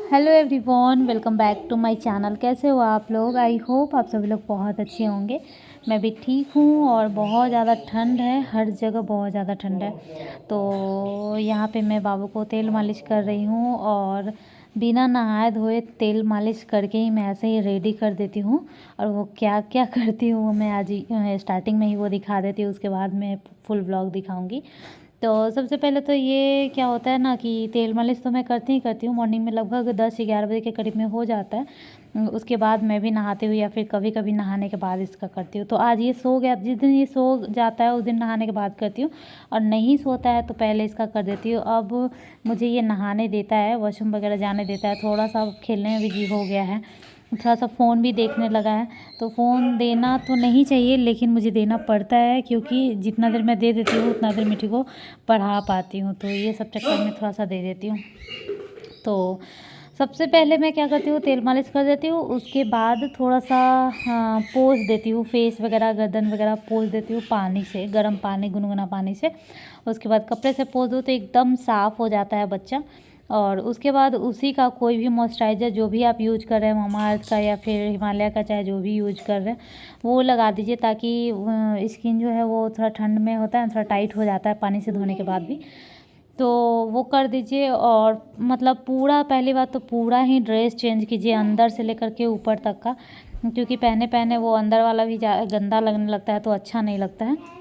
Hello everyone, welcome back to my channel. कैसे हो आप लोग? आई होप आप सभी लोग बहुत अच्छे होंगे। मैं भी ठीक हूँ। और बहुत ज़्यादा ठंड है, हर जगह बहुत ज़्यादा ठंड है। तो यहाँ पे मैं बाबू को तेल मालिश कर रही हूँ और बिना नहाए धोए तेल मालिश करके ही मैं ऐसे ही रेडी कर देती हूँ। और वो क्या क्या करती हूँ वो मैं आज स्टार्टिंग में ही वो दिखा देती हूँ, उसके बाद मैं फुल व्लॉग दिखाऊँगी। तो सबसे पहले तो ये क्या होता है ना कि तेल मालिश तो मैं करती ही करती हूँ। मॉर्निंग में लगभग 10-11 बजे के करीब में हो जाता है। उसके बाद मैं भी नहाती हूँ या फिर कभी कभी नहाने के बाद इसका करती हूँ। तो आज ये सो गया, जिस दिन ये सो जाता है उस दिन नहाने के बाद करती हूँ, और नहीं सोता है तो पहले इसका कर देती हूँ। अब मुझे ये नहाने देता है, वॉशरूम वगैरह जाने देता है, थोड़ा सा खेलने में बिजी हो गया है, थोड़ा सा फ़ोन भी देखने लगा है। तो फ़ोन देना तो नहीं चाहिए लेकिन मुझे देना पड़ता है, क्योंकि जितना देर मैं दे देती हूँ उतना देर मिट्टी को पढ़ा पाती हूँ। तो ये सब चक्कर में थोड़ा सा दे देती हूँ। तो सबसे पहले मैं क्या करती हूँ, तेल मालिश कर देती हूँ। उसके बाद थोड़ा सा पोंछ देती हूँ, फेस वगैरह गर्दन वगैरह पोंछ देती हूँ पानी से, गर्म पानी, गुनगुना पानी से। उसके बाद कपड़े से पोंछ दो तो एकदम साफ़ हो जाता है बच्चा। और उसके बाद उसी का कोई भी मॉइस्चराइज़र जो भी आप यूज कर रहे हैं, मामाअर्थ का या फिर हिमालय का, चाहे जो भी यूज कर रहे हैं वो लगा दीजिए, ताकि स्किन जो है वो थोड़ा ठंड में होता है, थोड़ा टाइट हो जाता है पानी से धोने के बाद भी। तो वो कर दीजिए। और मतलब पूरा, पहली बात तो पूरा ही ड्रेस चेंज कीजिए, अंदर से लेकर के ऊपर तक का, क्योंकि पहने पहने वो अंदर वाला भी गंदा लगने लगता है तो अच्छा नहीं लगता है।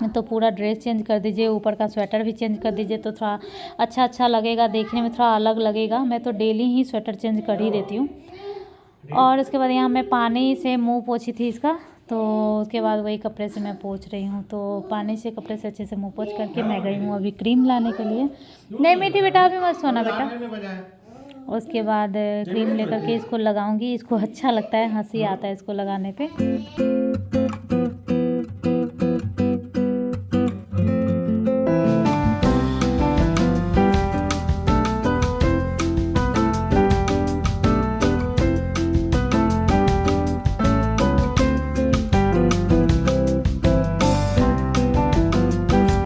तो पूरा ड्रेस चेंज कर दीजिए, ऊपर का स्वेटर भी चेंज कर दीजिए, तो थोड़ा अच्छा लगेगा, देखने में थोड़ा अलग लगेगा। मैं तो डेली ही स्वेटर चेंज कर ही देती हूँ। और उसके बाद यहाँ मैं पानी से मुंह पोंछी थी इसका, तो उसके बाद वही कपड़े से मैं पोंछ रही हूँ। तो पानी से, कपड़े से अच्छे से मुंह पोंछ करके मैं गई हूँ अभी क्रीम लाने के लिए। नहीं मीठी बेटा, अभी मत सोना बेटा। उसके बाद क्रीम लेकर के इसको लगाऊंगी। इसको अच्छा लगता है, हंसी आता है इसको लगाने पे।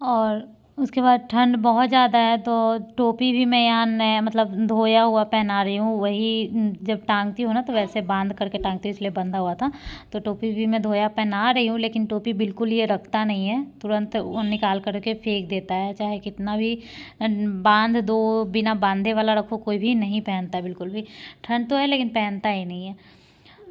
और उसके बाद ठंड बहुत ज़्यादा है तो टोपी भी मैं यहाँ नया, मतलब धोया हुआ पहना रही हूँ। वही जब टांगती हूँ ना तो वैसे बांध करके टांगती हूँ, इसलिए बंधा हुआ था। तो टोपी भी मैं धोया पहना रही हूँ, लेकिन टोपी बिल्कुल ये रखता नहीं है, तुरंत वो निकाल करके फेंक देता है। चाहे कितना भी बांध दो, बिना बांधे वाला रखो, कोई भी नहीं पहनता बिल्कुल भी। ठंड तो है लेकिन पहनता ही नहीं है।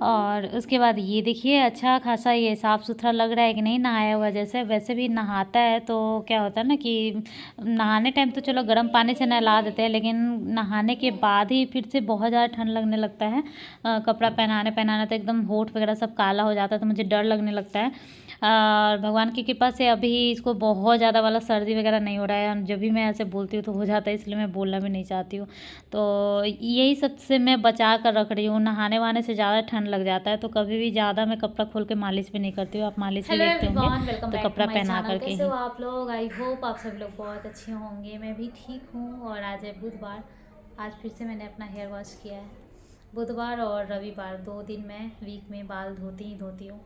और उसके बाद ये देखिए, अच्छा खासा ये साफ़ सुथरा लग रहा है कि नहीं नहाया हुआ जैसे। वैसे भी नहाता है तो क्या होता है ना कि नहाने टाइम तो चलो गर्म पानी से नहला देते हैं, लेकिन नहाने के बाद ही फिर से बहुत ज़्यादा ठंड लगने लगता है। कपड़ा पहनाना तो एकदम होठ वगैरह सब काला हो जाता है, तो मुझे डर लगने लगता है। और भगवान की कृपा से अभी इसको बहुत ज़्यादा वाला सर्दी वगैरह नहीं हो रहा है। जब भी मैं ऐसे बोलती हूँ तो हो जाता है, इसलिए मैं बोलना भी नहीं चाहती हूँ। तो यही सब से मैं बचा कर रख रही हूँ। नहाने वाने से ज़्यादा ठंड लग जाता है तो कभी भी ज़्यादा मैं कपड़ा खोल के मालिश भी नहीं करती हूँ। आप मालिश भी देखते होंगे तो कपड़ा पहना करके ही। कैसे हो आप लोग? आई होप आप सब लोग बहुत अच्छे होंगे। मैं भी ठीक हूँ। और आज है बुधवार, आज फिर से मैंने अपना हेयर वॉश किया है। बुधवार और रविवार 2 दिन मैं वीक में बाल धोती ही धोती हूँ।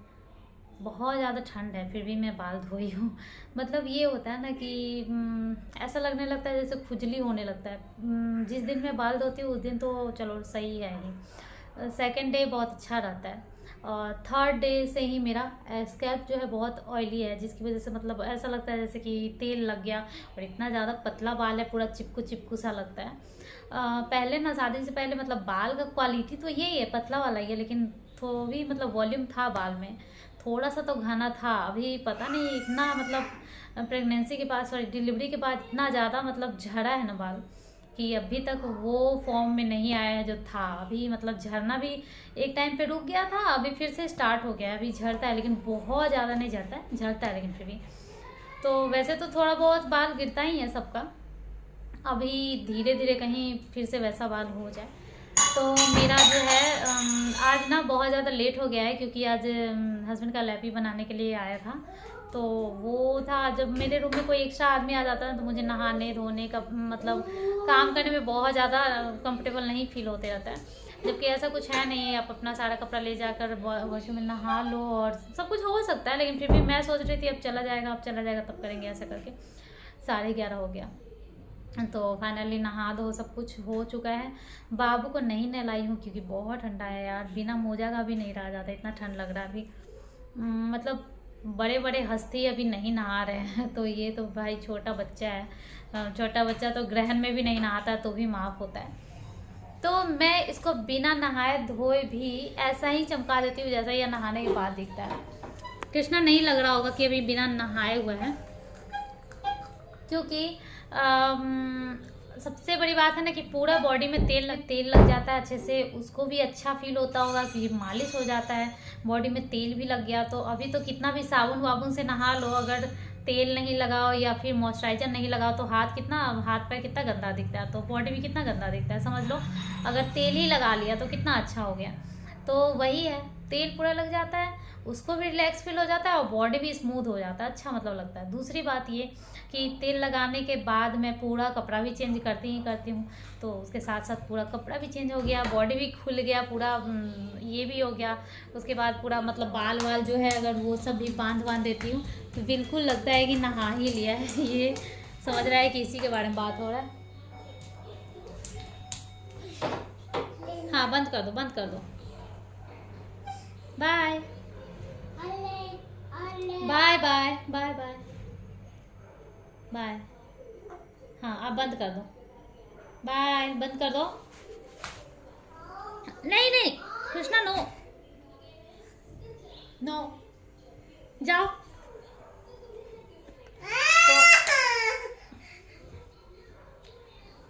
बहुत ज़्यादा ठंड है फिर भी मैं बाल धोई हूँ। मतलब ये होता है ना कि ऐसा लगने लगता है जैसे खुजली होने लगता है। जिस दिन मैं बाल धोती हूँ उस दिन तो चलो सही है ही, सेकंड डे बहुत अच्छा रहता है, और थर्ड डे से ही मेरा स्कैल्प जो है बहुत ऑयली है, जिसकी वजह से मतलब ऐसा लगता है जैसे कि तेल लग गया। और इतना ज़्यादा पतला बाल है, पूरा चिपकू चिपकू सा लगता है। पहले ना, शादी से पहले मतलब बाल का क्वालिटी तो यही है, पतला वाला ही है, लेकिन थोड़ी मतलब वॉल्यूम था बाल में, थोड़ा सा तो घना था। अभी पता नहीं इतना मतलब प्रेगनेंसी के बाद, सॉरी डिलीवरी के बाद इतना ज़्यादा मतलब झड़ा है ना बाल, कि अभी तक वो फॉर्म में नहीं आया है जो था। अभी मतलब झड़ना भी एक टाइम पे रुक गया था, अभी फिर से स्टार्ट हो गया है। अभी झड़ता है लेकिन बहुत ज़्यादा नहीं झड़ता है, झड़ता है लेकिन फिर भी। तो वैसे तो थोड़ा बहुत बाल गिरता ही है सबका, अभी धीरे धीरे कहीं फिर से वैसा बाल हो जाए। तो मेरा जो है आज ना बहुत ज़्यादा लेट हो गया है, क्योंकि आज हस्बैंड का लैपी बनाने के लिए आया था। तो वो था, जब मेरे रूम में कोई एक्स्ट्रा आदमी आ जाता है तो मुझे नहाने धोने का मतलब काम करने में बहुत ज़्यादा कंफर्टेबल नहीं फील होते रहता है। जबकि ऐसा कुछ है नहीं, आप अपना सारा कपड़ा ले जाकर वॉशरूम में नहा लो और सब कुछ हो सकता है। लेकिन फिर भी मैं सोच रही थी अब चला जाएगा तब करेंगे, ऐसा करके 11:30 हो गया। तो फाइनली नहा धो सब कुछ हो चुका है। बाबू को नहीं नहलाई हूँ क्योंकि बहुत ठंडा है यार, बिना मोजा का भी नहीं रहा जाता, इतना ठंड लग रहा है अभी। मतलब बड़े बड़े हस्ती अभी नहीं नहा रहे हैं तो ये तो भाई छोटा बच्चा है, छोटा बच्चा तो ग्रहण में भी नहीं नहाता तो भी माफ़ होता है। तो मैं इसको बिना नहाए धोए भी ऐसा ही चमका देती हूँ जैसा यह नहाने के बाद दिखता है। कृष्णा नहीं लग रहा होगा कि अभी बिना नहाए हुए हैं, क्योंकि सबसे बड़ी बात है ना कि पूरा बॉडी में तेल लग जाता है अच्छे से, उसको भी अच्छा फील होता होगा क्योंकि मालिश हो जाता है, बॉडी में तेल भी लग गया। तो अभी तो कितना भी साबुन वाबुन से नहा लो, अगर तेल नहीं लगाओ या फिर मॉइस्चराइजर नहीं लगाओ तो हाथ पैर कितना गंदा दिखता है, तो बॉडी भी कितना गंदा दिखता है समझ लो। अगर तेल ही लगा लिया तो कितना अच्छा हो गया। तो वही है, तेल पूरा लग जाता है, उसको भी रिलैक्स फील हो जाता है और बॉडी भी स्मूथ हो जाता है, अच्छा मतलब लगता है। दूसरी बात ये कि तेल लगाने के बाद मैं पूरा कपड़ा भी चेंज करती हूँ, तो उसके साथ साथ पूरा कपड़ा भी चेंज हो गया, बॉडी भी खुल गया पूरा, ये भी हो गया। उसके बाद पूरा मतलब बाल वाल जो है अगर वो सब भी बांध देती हूँ तो बिल्कुल लगता है कि नहा ही लिया है। ये समझ रहा है कि इसी के बारे में बात हो रहा है। हाँ बंद कर दो। Bye bye bye bye bye bye. हाँ आप बंद कर दो, बाय बंद कर दो। नहीं कृष्णा नो जाओ।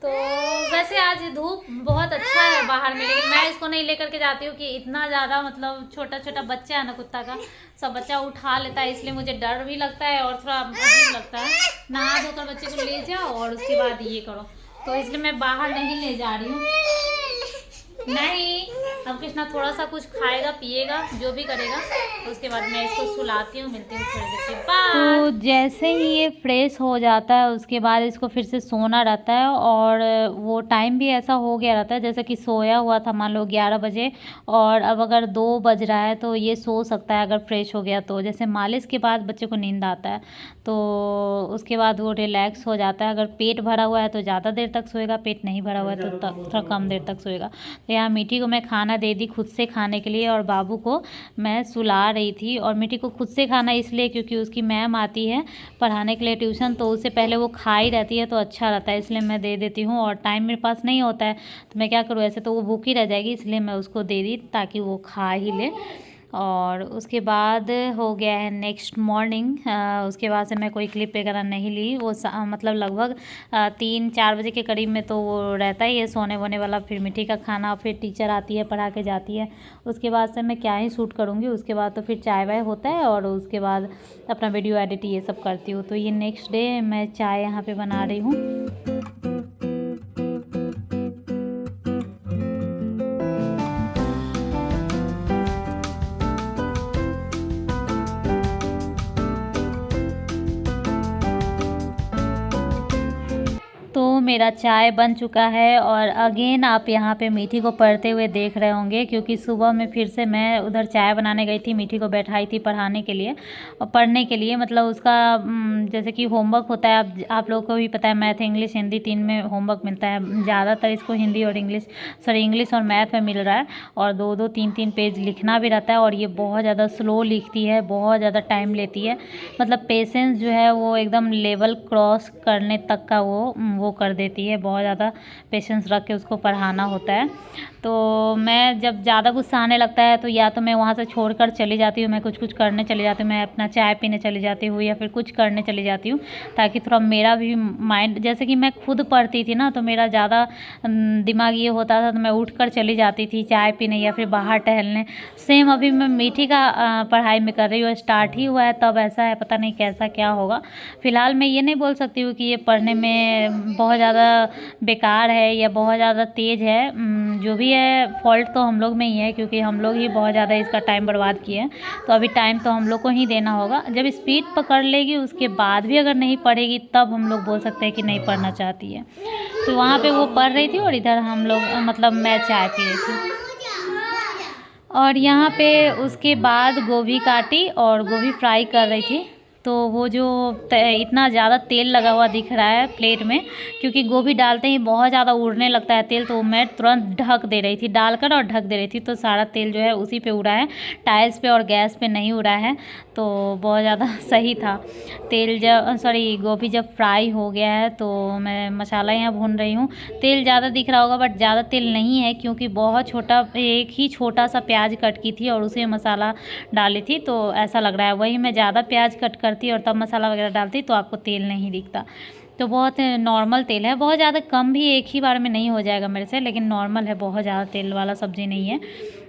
तो वैसे आज धूप बहुत अच्छा है बाहर में, लेकिन मैं इसको नहीं लेकर के जाती हूँ कि इतना ज़्यादा मतलब छोटा बच्चा है ना कुत्ता का, सब बच्चा उठा लेता है, इसलिए मुझे डर भी लगता है और थोड़ा अजीब लगता है। नहा धोकर बच्चे को ले जाओ और उसके बाद ये करो, तो इसलिए मैं बाहर नहीं ले जा रही हूँ। नहीं, अब कृष्णा थोड़ा सा कुछ खाएगा पिएगा जो भी करेगा, तो उसके बाद मैं इसको सुलाती हूँ, मिलती हूँ थोड़ी देर के बाद। तो जैसे ही ये फ्रेश हो जाता है उसके बाद इसको फिर से सोना रहता है, और वो टाइम भी ऐसा हो गया रहता है जैसे कि सोया हुआ था मान लो 11 बजे, और अब अगर 2 बज रहा है तो ये सो सकता है अगर फ्रेश हो गया तो। जैसे मालिश के बाद बच्चे को नींद आता है तो उसके बाद वो रिलैक्स हो जाता है। अगर पेट भरा हुआ है तो ज़्यादा देर तक सोएगा, पेट नहीं भरा हुआ है तो थोड़ा कम देर तक सोएगा। तो यहाँ मीठी को मैं खाना दे दी खुद से खाने के लिए, और बाबू को मैं सुला रही थी। और मीठी को खुद से खाना इसलिए क्योंकि उसकी मैम आती है पढ़ाने के लिए ट्यूशन, तो उससे पहले वो खा ही रहती है तो अच्छा रहता है, इसलिए मैं दे देती हूँ। और टाइम मेरे पास नहीं होता है तो मैं क्या करूँ, ऐसे तो वो भूखी रह जाएगी, इसलिए मैं उसको दे दी ताकि वो खा ही ले। और उसके बाद हो गया है नेक्स्ट मॉर्निंग। उसके बाद से मैं कोई क्लिप वगैरह नहीं ली, वो मतलब लगभग 3-4 बजे के करीब में तो वो रहता ही है सोने वोने वाला। फिर मिट्टी का खाना, फिर टीचर आती है पढ़ा के जाती है, उसके बाद से मैं क्या ही शूट करूँगी। उसके बाद तो फिर चाय वाय होता है और उसके बाद अपना वीडियो एडिट ये सब करती हूँ। तो ये नेक्स्ट डे मैं चाय यहाँ पर बना रही हूँ। तो मेरा चाय बन चुका है, और अगेन आप यहाँ पे मीठी को पढ़ते हुए देख रहे होंगे, क्योंकि सुबह में फिर से मैं उधर चाय बनाने गई थी, मीठी को बैठाई थी पढ़ाने के लिए और पढ़ने के लिए। मतलब उसका जैसे कि होमवर्क होता है, आप लोगों को भी पता है मैथ इंग्लिश हिंदी 3 में होमवर्क मिलता है। ज़्यादातर इसको हिंदी और इंग्लिश और मैथ में मिल रहा है, और 2-2 3-3 पेज लिखना भी रहता है। और ये बहुत ज़्यादा स्लो लिखती है, बहुत ज़्यादा टाइम लेती है, मतलब पेशेंस जो है वो एकदम लेवल क्रॉस करने तक का वो कर देती है। बहुत ज़्यादा पेशेंस रख के उसको पढ़ाना होता है। तो मैं जब ज़्यादा गुस्सा आने लगता है तो या तो मैं वहाँ से छोड़कर चली जाती हूँ, मैं कुछ करने चली जाती हूँ, मैं अपना चाय पीने चली जाती हूँ या फिर कुछ करने चली जाती हूँ, ताकि थोड़ा मेरा भी माइंड, जैसे कि मैं खुद पढ़ती थी ना तो मेरा ज़्यादा दिमाग ये होता था तो मैं उठ कर चली जाती थी चाय पीने या फिर बाहर टहलने। सेम अभी मैं मीठी का पढ़ाई में कर रही हूँ, स्टार्ट ही हुआ है तब ऐसा है, पता नहीं कैसा क्या होगा। फ़िलहाल मैं ये नहीं बोल सकती हूँ कि ये पढ़ने में बहुत ज़्यादा बेकार है या बहुत ज़्यादा तेज़ है। जो भी है फॉल्ट तो हम लोग में ही है, क्योंकि हम लोग ही बहुत ज़्यादा इसका टाइम बर्बाद किए हैं। तो अभी टाइम तो हम लोग को ही देना होगा। जब स्पीड पकड़ लेगी उसके बाद भी अगर नहीं पढ़ेगी तब हम लोग बोल सकते हैं कि नहीं पढ़ना चाहती है। तो वहाँ पे वो पढ़ रही थी और इधर हम लोग मतलब मैं चाय पी रही थी। और यहाँ पे उसके बाद गोभी काटी और गोभी फ्राई कर रही थी। तो तो वो जो इतना ज़्यादा तेल लगा हुआ दिख रहा है प्लेट में, क्योंकि गोभी डालते ही बहुत ज़्यादा उड़ने लगता है तेल, तो मैं तुरंत ढक दे रही थी, डालकर और ढक दे रही थी, तो सारा तेल जो है उसी पे उड़ा है, टाइल्स पे और गैस पे नहीं उड़ा है। तो बहुत ज़्यादा सही था। गोभी जब फ्राई हो गया है तो मैं मसाला यहाँ भून रही हूँ। तेल ज़्यादा दिख रहा होगा बट ज़्यादा तेल नहीं है, क्योंकि बहुत एक ही छोटा सा प्याज कट की थी और उसे मसाला डाली थी, तो ऐसा लग रहा है। वही मैं ज़्यादा प्याज कट करती और तब मसाला वगैरह डालती तो आपको तेल नहीं दिखता। तो बहुत नॉर्मल तेल है, बहुत ज़्यादा कम भी एक ही बार में नहीं हो जाएगा मेरे से, लेकिन नॉर्मल है, बहुत ज़्यादा तेल वाला सब्ज़ी नहीं है।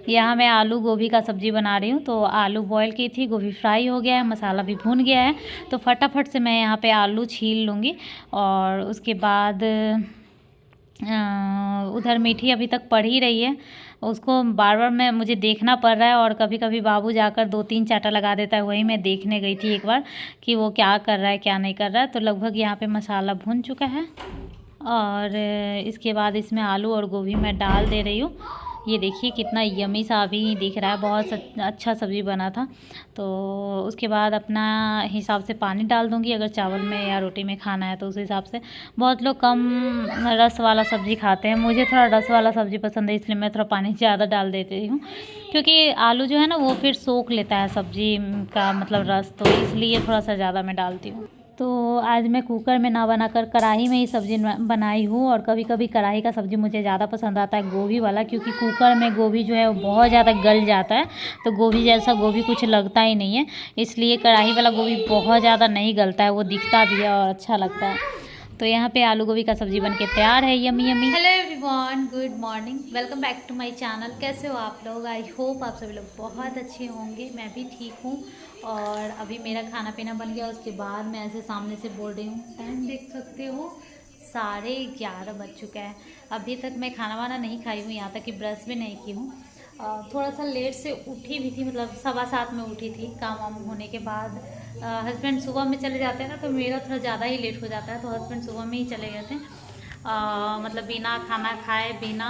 यहाँ मैं आलू गोभी का सब्ज़ी बना रही हूँ। तो आलू बॉयल की थी, गोभी फ्राई हो गया है, मसाला भी भून गया है, तो फटाफट से मैं यहाँ पे आलू छील लूँगी। और उसके बाद उधर मीठी अभी तक पढ़ ही रही है, उसको बार बार मुझे देखना पड़ रहा है, और कभी कभी बाबू जाकर 2-3 चाटा लगा देता है। वही मैं देखने गई थी एक बार कि वो क्या कर रहा है क्या नहीं कर रहा है। तो लगभग यहाँ पे मसाला भून चुका है, और इसके बाद इसमें आलू और गोभी मैं डाल दे रही हूँ। ये देखिए कितना यमी सा अभी दिख रहा है, बहुत अच्छा सब्ज़ी बना था। तो उसके बाद अपना हिसाब से पानी डाल दूँगी, अगर चावल में या रोटी में खाना है तो उस हिसाब से। बहुत लोग कम रस वाला सब्ज़ी खाते हैं, मुझे थोड़ा रस वाला सब्ज़ी पसंद है, इसलिए मैं थोड़ा पानी ज़्यादा डाल देती हूँ, क्योंकि आलू जो है ना वो फिर सोख लेता है सब्ज़ी का मतलब रस, तो इसलिए थोड़ा सा ज़्यादा मैं डालती हूँ। तो आज मैं कुकर में ना बनाकर कढ़ाई में ही सब्ज़ी बनाई हूँ। और कभी कभी कढ़ाई का सब्ज़ी मुझे ज़्यादा पसंद आता है गोभी वाला, क्योंकि कुकर में गोभी जो है वो बहुत ज़्यादा गल जाता है, तो गोभी जैसा गोभी कुछ लगता ही नहीं है, इसलिए कढ़ाई वाला गोभी बहुत ज़्यादा नहीं गलता है, वो दिखता भी है और अच्छा लगता है। तो यहाँ पे आलू गोभी का सब्ज़ी बनके तैयार है, yummy yummy. Hello everyone, good morning, welcome back to my channel. कैसे हो आप लोग? आई होप आप सभी लोग बहुत अच्छे होंगे। मैं भी ठीक हूँ। और अभी मेरा खाना पीना बन गया, उसके बाद मैं ऐसे सामने से बोल रही हूँ, टाइम देख सकते हो 11:30 बज चुका है। अभी तक मैं खाना वाना नहीं खाई हूँ, यहाँ तक कि ब्रश भी नहीं की हूँ। थोड़ा सा लेट से उठी भी थी, मतलब 7:15 में उठी थी। काम वाम होने के बाद हस्बैंड सुबह में चले जाते हैं ना, तो मेरा थोड़ा ज़्यादा ही लेट हो जाता है, तो हस्बैंड सुबह में ही चले गए थे। मतलब बिना खाना खाए, बिना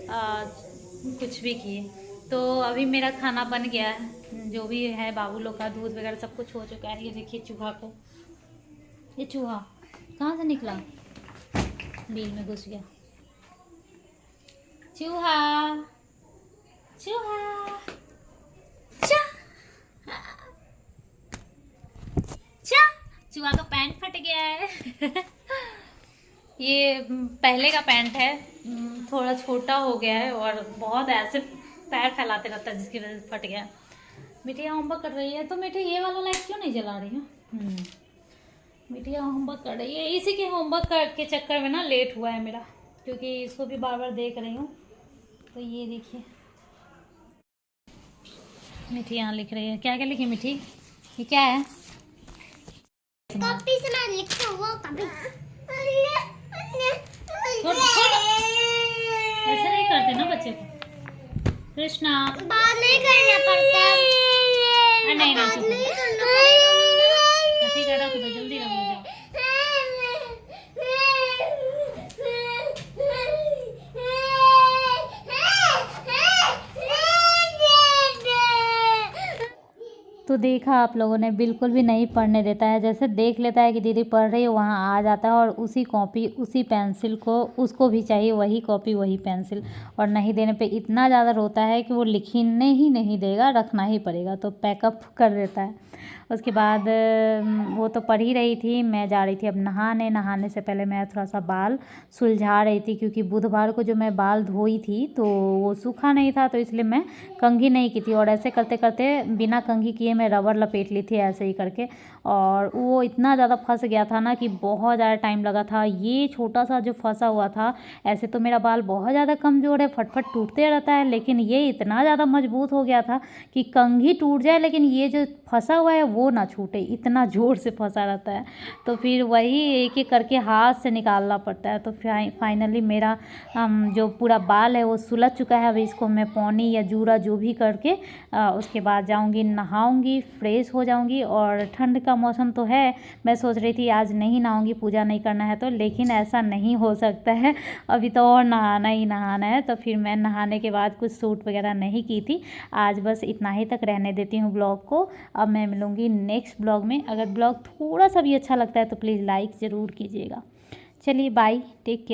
कुछ भी किए। तो अभी मेरा खाना बन गया है, जो भी है बाबू लोग का दूध वगैरह सब कुछ हो चुका है। ये देखिए चूहा को, ये चूहा कहाँ से निकला, बिल में घुस गया। चूहा चूहा चूहा का पैंट फट गया है। ये पहले का पैंट है, थोड़ा छोटा हो गया है और बहुत ऐसे पैर फैलाते रहता है, जिसकी वजह से फट गया। मिठिया होमवर्क कर रही है, तो मिठी ये वाला लाइट क्यों नहीं जला रही है? मिठिया होमवर्क कर रही है, इसी के होमवर्क के चक्कर में ना लेट हुआ है मेरा, क्योंकि इसको भी बार बार देख रही हूँ। तो ये देखिए मिठी यहाँ लिख रही है। क्या क्या लिखी मिठी? ये क्या है? कॉपी से मैं लिखता हूँ कॉपी। ऐसे नहीं करते ना बच्चे को। कृष्णा बात नहीं करना पड़ता। नहीं ना चुप, नहीं करना पड़ेगा। ठीक है, रख दो, जल्दी रख दो, जाओ। तो देखा आप लोगों ने, बिल्कुल भी नहीं पढ़ने देता है। जैसे देख लेता है कि दीदी पढ़ रही है, वहाँ आ जाता है और उसी कॉपी उसी पेंसिल को उसको भी चाहिए, वही कॉपी वही पेंसिल। और नहीं देने पे इतना ज़्यादा रोता है कि वो लिखने ही नहीं देगा, रखना ही पड़ेगा, तो पैकअप कर देता है। उसके बाद वो तो पढ़ ही रही थी, मैं जा रही थी अब नहाने से पहले मैं थोड़ा सा बाल सुलझा रही थी, क्योंकि बुधवार को जो मैं बाल धोई थी तो वो सूखा नहीं था, तो इसलिए मैं कंघी नहीं की थी। और ऐसे करते करते बिना कंघी किए मैं रबर लपेट ली थी ऐसे ही करके, और वो इतना ज़्यादा फंस गया था ना कि बहुत ज़्यादा टाइम लगा था। ये छोटा सा जो फंसा हुआ था, ऐसे तो मेरा बाल बहुत ज़्यादा कमज़ोर है, फटफट टूटते रहता है, लेकिन ये इतना ज़्यादा मजबूत हो गया था कि कंघी टूट जाए लेकिन ये जो फंसा हुआ है वो ना छूटे, इतना ज़ोर से फंसा रहता है। तो फिर वही एक एक करके हाथ से निकालना पड़ता है। तो फाइनली मेरा जो पूरा बाल है वो सुलझ चुका है। अभी इसको मैं पौनी या जूरा जो भी करके उसके बाद जाऊंगी नहाऊंगी, नहाऊंगी, फ्रेश हो जाऊंगी। और ठंड का मौसम तो है, मैं सोच रही थी आज नहीं नहाऊंगी, पूजा नहीं करना है तो, लेकिन ऐसा नहीं हो सकता है, अभी तो और नहाना ही नहाना है। तो फिर मैं नहाने के बाद कुछ सूट वगैरह नहीं की थी। आज बस इतना ही तक रहने देती हूँ ब्लॉग को। अब मैं मिलूँगी नेक्स्ट ब्लॉग में। अगर ब्लॉग थोड़ा सा भी अच्छा लगता है तो प्लीज़ लाइक ज़रूर कीजिएगा। चलिए बाय, टेक केयर।